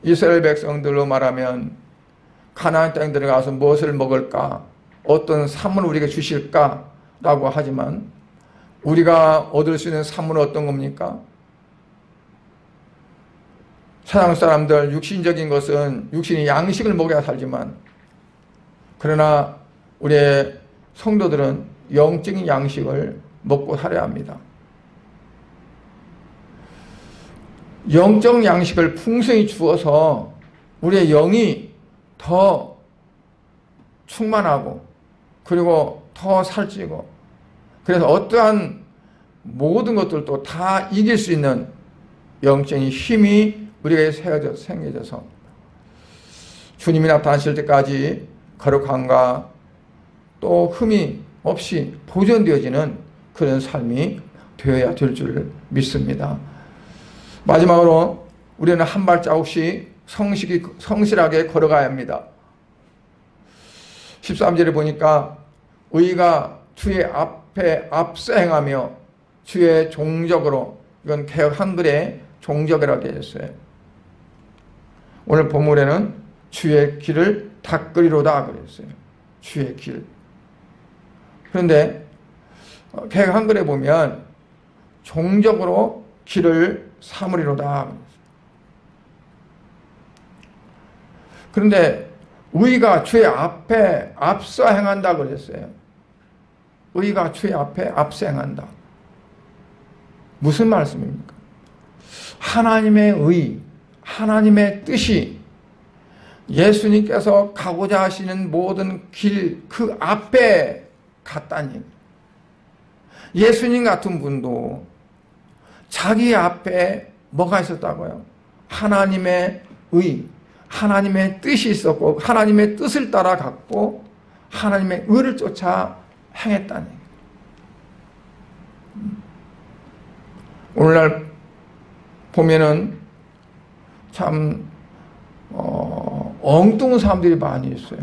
이스라엘 백성들로 말하면 가나안 땅에 들어가서 무엇을 먹을까? 어떤 산물을 우리에게 주실까? 라고 하지만 우리가 얻을 수 있는 산물은 어떤 겁니까? 세상 사람들 육신적인 것은 육신이 양식을 먹어야 살지만 그러나 우리의 성도들은 영적인 양식을 먹고 살아야 합니다. 영적 양식을 풍성히 주어서 우리의 영이 더 충만하고 그리고 더 살찌고 그래서 어떠한 모든 것들도 다 이길 수 있는 영적인 힘이 우리에게 생겨져서 주님이 나타나실 때까지 거룩함과 또 흠이 없이 보존되어지는 그런 삶이 되어야 될 줄 믿습니다. 마지막으로 우리는 한 발자국씩 성실하게 걸어가야 합니다. 13절에 보니까 의가 주의 앞에 앞서 행하며 주의 종적으로, 이건 개역 한글에 종적이라고 되어 있어요. 오늘 본문에는 주의 길을 닦으리로다 그랬어요. 주의 길. 그런데 개역 한글에 보면 종적으로 길을 삼으리로다. 그런데 의가 주의 앞에 앞서 행한다 그랬어요. 의가 주의 앞에 앞서 행한다. 무슨 말씀입니까? 하나님의 의, 하나님의 뜻이 예수님께서 가고자 하시는 모든 길 그 앞에 갔다니. 예수님 같은 분도 자기 앞에 뭐가 있었다고요? 하나님의 의, 하나님의 뜻이 있었고 하나님의 뜻을 따라갔고 하나님의 의를 쫓아 행했다니. 오늘날 보면은 참 엉뚱한 사람들이 많이 있어요.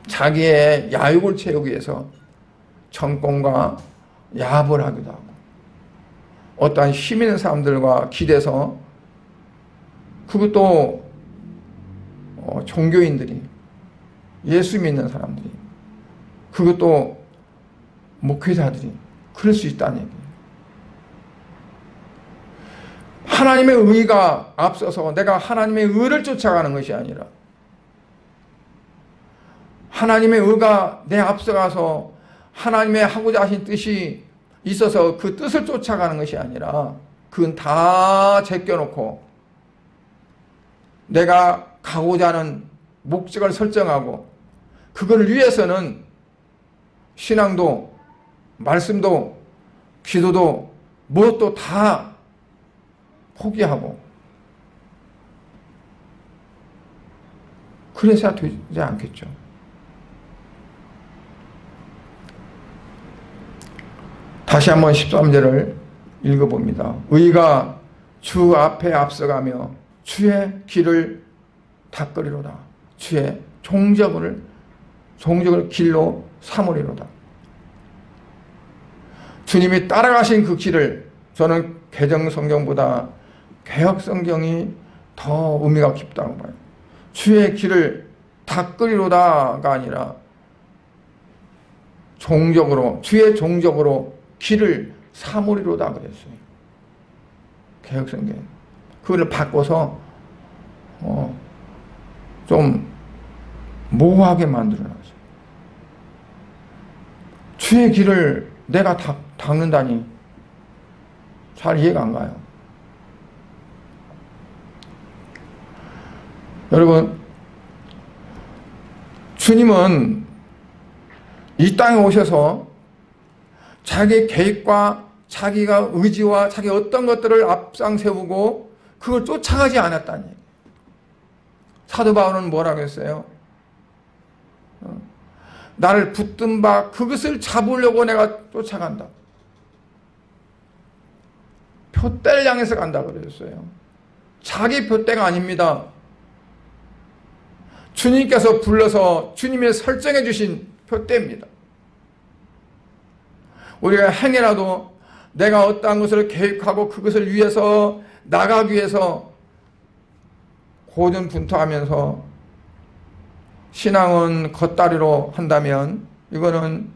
자기의 야욕을 채우기 위해서 정권과 야합을 하기도 하고 어떠한 힘 있는 사람들과 기대서, 그것도 종교인들이, 예수 믿는 사람들이, 그것도 목회자들이 그럴 수 있다는 얘기예요. 하나님의 의가 앞서서 내가 하나님의 의를 쫓아가는 것이 아니라 하나님의 의가 내 앞서가서 하나님의 하고자 하신 뜻이 있어서 그 뜻을 쫓아가는 것이 아니라 그건 다 제껴놓고 내가 가고자 하는 목적을 설정하고 그걸 위해서는 신앙도 말씀도 기도도 무엇도 다 포기하고 그래서야 되지 않겠죠. 다시 한번 13절을 읽어봅니다. 의가 주 앞에 앞서가며 주의 길을 닦으리로다. 주의 종적을 길로 삼으리로다. 주님이 따라가신 그 길을 저는 개정 성경보다 개역 성경이 더 의미가 깊다고 봐요. 주의 길을 닦으리로다가 아니라 주의 종적으로 길을 삼으리로다 그랬어요. 개역 성경. 그걸 바꿔서 좀 모호하게 만들어놨어요. 주의 길을 내가 닦는다니 잘 이해가 안 가요. 여러분, 주님은 이 땅에 오셔서 자기 계획과 자기가 의지와 자기 어떤 것들을 앞장 세우고 그걸 쫓아가지 않았다니. 사도 바울은 뭐라고 했어요? 나를 붙든 바 그것을 잡으려고 내가 쫓아간다. 표대를 향해서 간다 그랬어요. 자기 표대가 아닙니다. 주님께서 불러서 주님이 설정해 주신 표대입니다. 우리가 행해라도 내가 어떠한 것을 계획하고 그것을 위해서 나가기 위해서 고군분투하면서 신앙은 겉다리로 한다면 이거는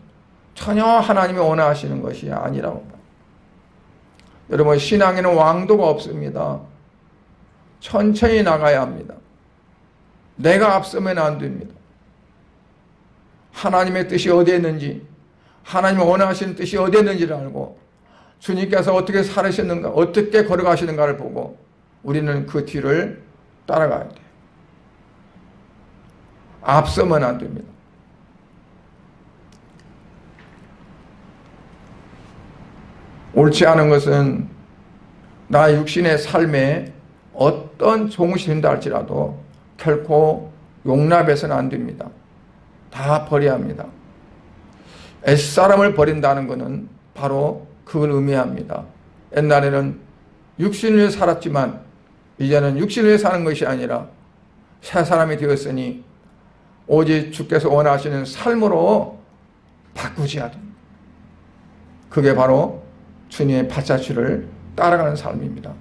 전혀 하나님이 원하시는 것이 아니라고 봐요. 여러분, 신앙에는 왕도가 없습니다. 천천히 나가야 합니다. 내가 앞서면 안 됩니다. 하나님의 뜻이 어디에 있는지, 하나님이 원하시는 뜻이 어디에 있는지를 알고 주님께서 어떻게 살으셨는가, 어떻게 걸어가시는가를 보고 우리는 그 뒤를 따라가야 돼요. 앞서면 안 됩니다. 옳지 않은 것은 나 육신의 삶에 어떤 종이 된다 할지라도 결코 용납해서는 안 됩니다. 다 버려야 합니다. 옛사람을 버린다는 것은 바로 그걸 의미합니다. 옛날에는 육신을 위해 살았지만 이제는 육신을 위해 사는 것이 아니라 새 사람이 되었으니 오직 주께서 원하시는 삶으로 바꾸셔야 됩니다. 그게 바로 주님의 발자취를 따라가는 삶입니다.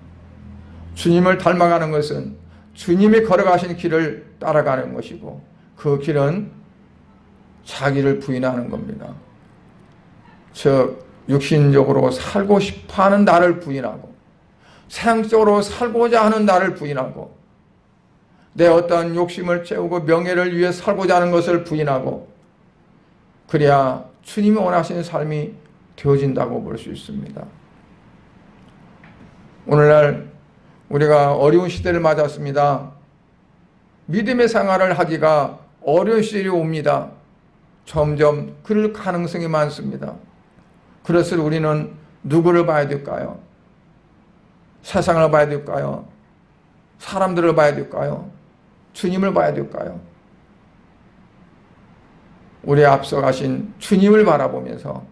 주님을 닮아가는 것은 주님이 걸어가신 길을 따라가는 것이고 그 길은 자기를 부인하는 겁니다. 즉 육신적으로 살고 싶어하는 나를 부인하고 세상적으로 살고자 하는 나를 부인하고 내 어떠한 욕심을 채우고 명예를 위해 살고자 하는 것을 부인하고 그래야 주님이 원하시는 삶이 되어진다고 볼 수 있습니다. 오늘날 우리가 어려운 시대를 맞았습니다. 믿음의 생활을 하기가 어려운 시절이 옵니다. 점점 그럴 가능성이 많습니다. 그래서 우리는 누구를 봐야 될까요? 세상을 봐야 될까요? 사람들을 봐야 될까요? 주님을 봐야 될까요? 우리 앞서 가신 주님을 바라보면서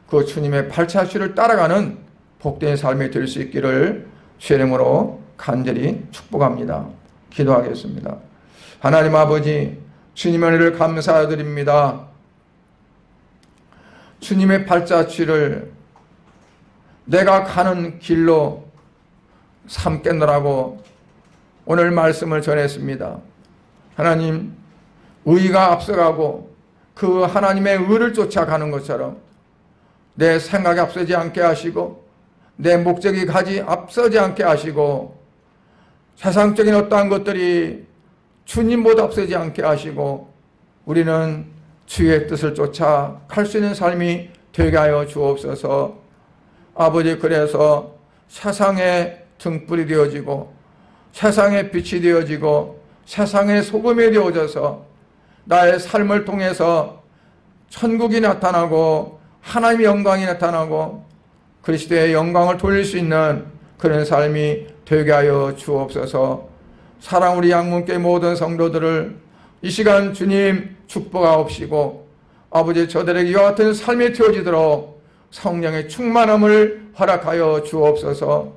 그 주님의 발자취를 따라가는 복된 삶이 될 수 있기를 주의 이름으로 간절히 축복합니다. 기도하겠습니다. 하나님 아버지, 주님의 은혜를 감사드립니다. 주님의 발자취를 내가 가는 길로 삼겠노라고 오늘 말씀을 전했습니다. 하나님, 의가 앞서가고 그 하나님의 의를 쫓아가는 것처럼 내 생각이 앞서지 않게 하시고 내 목적이 가지 앞서지 않게 하시고 세상적인 어떠한 것들이 주님보다 앞서지 않게 하시고 우리는 주의 뜻을 쫓아 갈 수 있는 삶이 되게 하여 주옵소서. 아버지, 그래서 세상의 등불이 되어지고 세상의 빛이 되어지고 세상의 소금이 되어져서 나의 삶을 통해서 천국이 나타나고 하나님의 영광이 나타나고 그리스도의 영광을 돌릴 수 있는 그런 삶이 되게 하여 주옵소서. 사랑 우리 양문교회 모든 성도들을 이 시간 주님 축복하옵시고 아버지, 저들에게 이와 같은 삶이 되어지도록 성령의 충만함을 허락하여 주옵소서.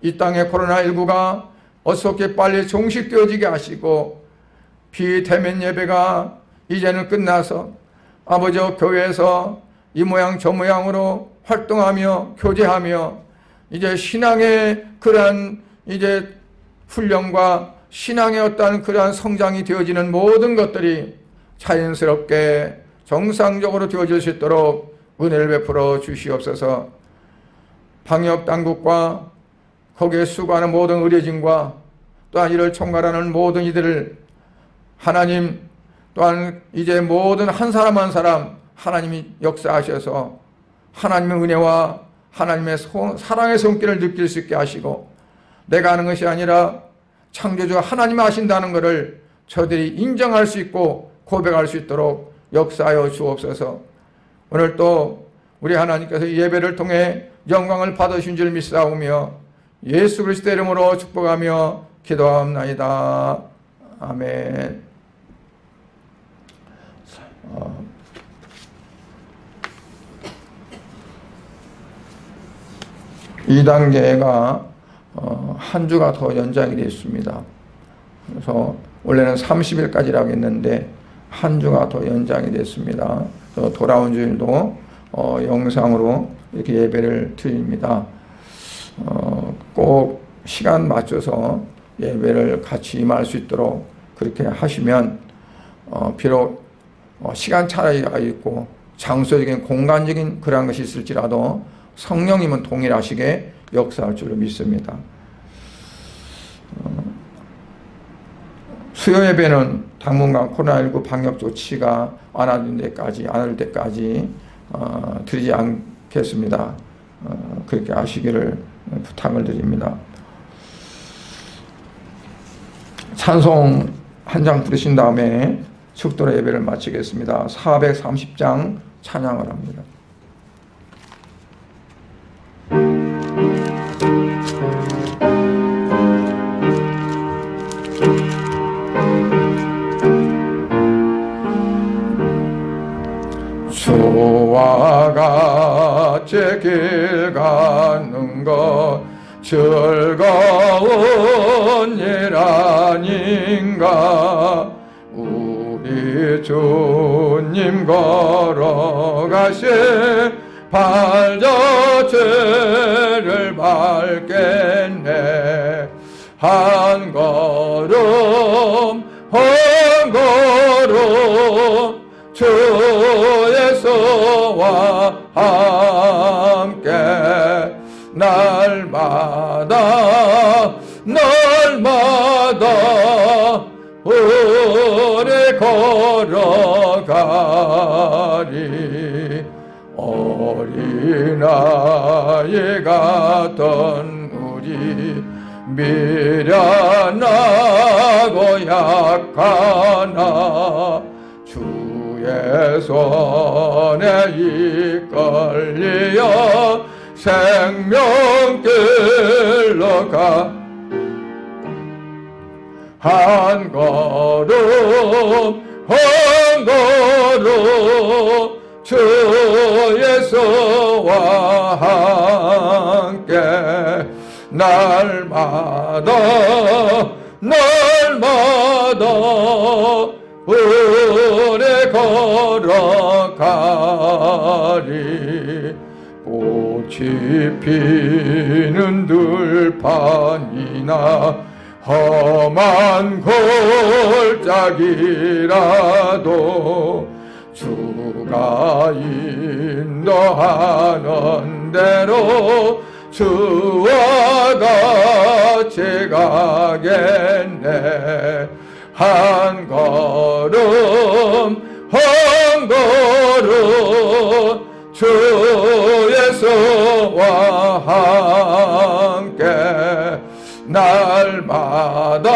이 땅의 코로나19가 어떻게 빨리 종식되어지게 하시고 비대면 예배가 이제는 끝나서 아버지 교회에서 이 모양 저 모양으로 활동하며 교제하며 이제 신앙의 그러한 이제 훈련과 신앙의 어떠한 그러한 성장이 되어지는 모든 것들이 자연스럽게 정상적으로 되어질 수 있도록 은혜를 베풀어 주시옵소서. 방역당국과 거기에 수고하는 모든 의료진과 또한 이를 총괄하는 모든 이들을 하나님, 또한 이제 모든 한 사람 한 사람 하나님이 역사하셔서 하나님의 은혜와 하나님의 사랑의 손길을 느낄 수 있게 하시고 내가 하는 것이 아니라 창조주 하나님이 하신다는 것을 저들이 인정할 수 있고 고백할 수 있도록 역사하여 주옵소서. 오늘 또 우리 하나님께서 예배를 통해 영광을 받으신 줄 믿사오며 예수 그리스도의 이름으로 축복하며 기도하옵나이다. 아멘. 2단계가 한 주가 더 연장이 됐습니다. 그래서 원래는 30일까지라고 했는데 한 주가 더 연장이 됐습니다. 돌아온 주일도 영상으로 이렇게 예배를 드립니다. 꼭 시간 맞춰서 예배를 같이 임할 수 있도록 그렇게 하시면 비록 시간 차이가 있고 장소적인 공간적인 그런 것이 있을지라도 성령님은 동일하시게 역사할 줄로 믿습니다. 수요 예배는 당분간 코로나19 방역 조치가 안 할 때까지 드리지 않겠습니다. 그렇게 하시기를 부탁을 드립니다. 찬송 한 장 부르신 다음에 축도로 예배를 마치겠습니다. 430장 찬양을 합니다. 주와 길 가는 것 즐거운 일 아닌가. 우리 주님 걸어가신 발자취를 밟겠네. 한 걸음 한 걸음 주 예수와 함께 날마다 우리 걸어가리. 어린아이 같던 우리 미련하고 약하나 주의 손에 이끌려 생명길로 가. 한 걸음 한 걸음 주 예수와 함께 날마다 우리 걸어가리. 꽃이 피는 들판이나 험한 골짜기라도 주가 인도하는 대로 주와 같이 가겠네. 한 걸음 한 걸음 주 예수와 함께 날마다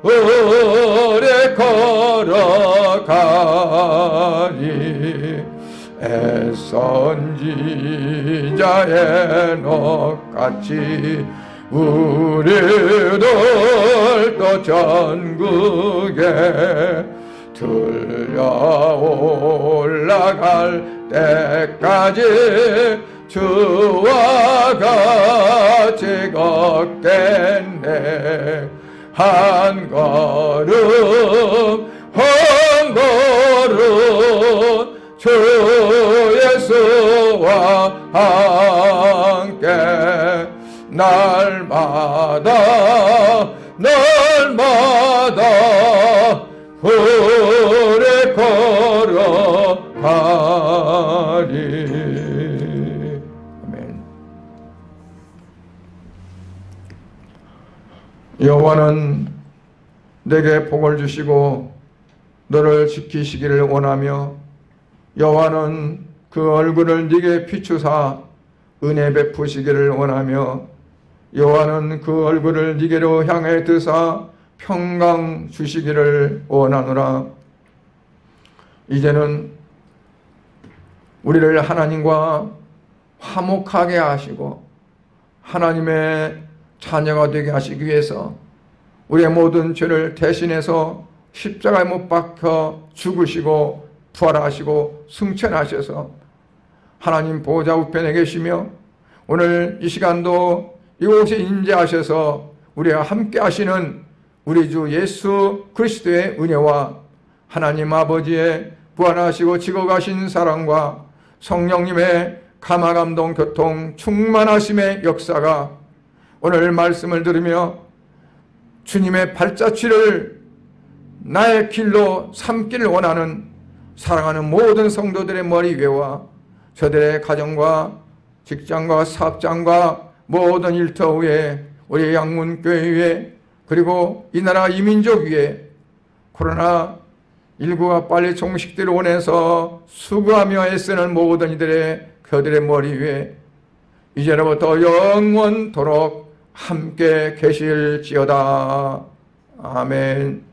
우리 걸어가리. 애선 지자의 녹같이 우리들 또 전국에 들려 올라갈 때까지 주와 같이 걷겠네. 한 걸음 한 걸음 주 예수와 함께 날마다 우리 걸어가리. 아멘. 여호와는 내게 복을 주시고 너를 지키시기를 원하며 여호와는 그 얼굴을 네게 비추사 은혜 베푸시기를 원하며 여호와는 그 얼굴을 네게로 향해 드사 평강 주시기를 원하노라. 이제는 우리를 하나님과 화목하게 하시고 하나님의 자녀가 되게 하시기 위해서 우리의 모든 죄를 대신해서 십자가에 못 박혀 죽으시고 부활하시고 승천하셔서 하나님 보좌 우편에 계시며 오늘 이 시간도 이곳에 임재하셔서 우리와 함께 하시는 우리 주 예수 그리스도의 은혜와 하나님 아버지의 부활하시고 지고가신 사랑과 성령님의 감화감동 교통 충만하심의 역사가 오늘 말씀을 들으며 주님의 발자취를 나의 길로 삼기를 원하는 사랑하는 모든 성도들의 머리 위에와 저들의 가정과 직장과 사업장과 모든 일터 위에 우리 양문교회 위에 그리고 이 나라 이민족 위에 코로나19가 빨리 종식되를 원해서 수고하며 애쓰는 모든 이들의 그들의 머리 위에 이제로부터 영원토록 함께 계실지어다. 아멘.